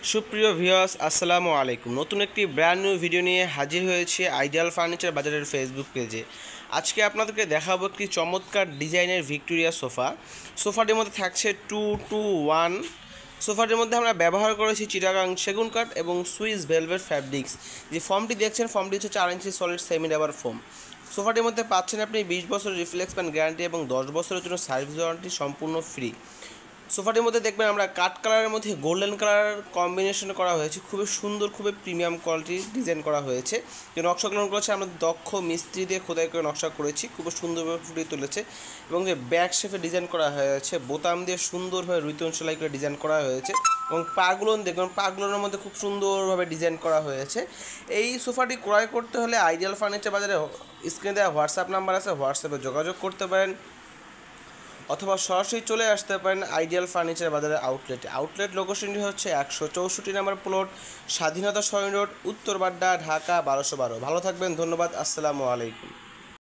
সুপ্রিয় ভিউয়ার্স, আসসালামু আলাইকুম। নতুন একটি ব্র্যান্ড নিউ ভিডিও নিয়ে হাজির হয়েছে আইডিয়াল ফার্নিচার বাজারের ফেসবুক পেজে। আজকে আপনাদেরকে দেখাবো একটি চমৎকার ডিজাইনের ভিক্টোরিয়া সোফাটির মধ্যে থাকছে 2-2-1। সোফাটির মধ্যে আমরা ব্যবহার করেছি চিটাগাং সেগুন কাঠ এবং সুইস ভেলভেট ফ্যাব্রিক্স। যে ফর্মটি দেখছেন, ফর্মটি হচ্ছে 4 ইঞ্চি সলিড সেমি রাবার ফোম। সোফাটির মধ্যে পাচ্ছেন আপনি 20 বছরের রিফ্লেক্সপ্যান গ্যারান্টি এবং 10 বছরের জন্য সার্ভিস ওয়ারেন্টি সম্পূর্ণ ফ্রি। সোফাটির মধ্যে দেখবেন আমরা কাঠ কালারের মধ্যে গোল্ডেন কালার কম্বিনেশন করা হয়েছে, খুবই সুন্দর, খুবই প্রিমিয়াম কোয়ালিটির ডিজাইন করা হয়েছে। যে নকশাগুলো করেছে আমরা দক্ষ মিস্ত্রি দিয়ে খোদাই করে নকশা করেছি, খুব সুন্দরভাবে ফুটিয়ে তুলেছে। এবং যে ব্যাক শেপে ডিজাইন করা হয়েছে, বোতাম দিয়ে সুন্দরভাবে রুইতন সেলাই করে ডিজাইন করা হয়েছে। এবং পাগুলো দেখবেন, পাগুলোর মধ্যে খুব সুন্দরভাবে ডিজাইন করা হয়েছে। এই সোফাটি ক্রয় করতে হলে আইডিয়াল ফার্নিচার বাজারে স্ক্রিনে দেওয়া হোয়াটসঅ্যাপ নাম্বার আছে, হোয়াটসঅ্যাপে যোগাযোগ করতে পারেন অথবা সরাসরি চলে আসতে পারেন আইডিয়াল ফার্নিচার বাজারের আউটলেট লোকেশনটি হচ্ছে 164 নম্বর প্লট, স্বাধীনতা সরণি রোড, উত্তর বাড্ডা, ঢাকা 1212। ভালো থাকবেন, ধন্যবাদ, আসসালামু আলাইকুম।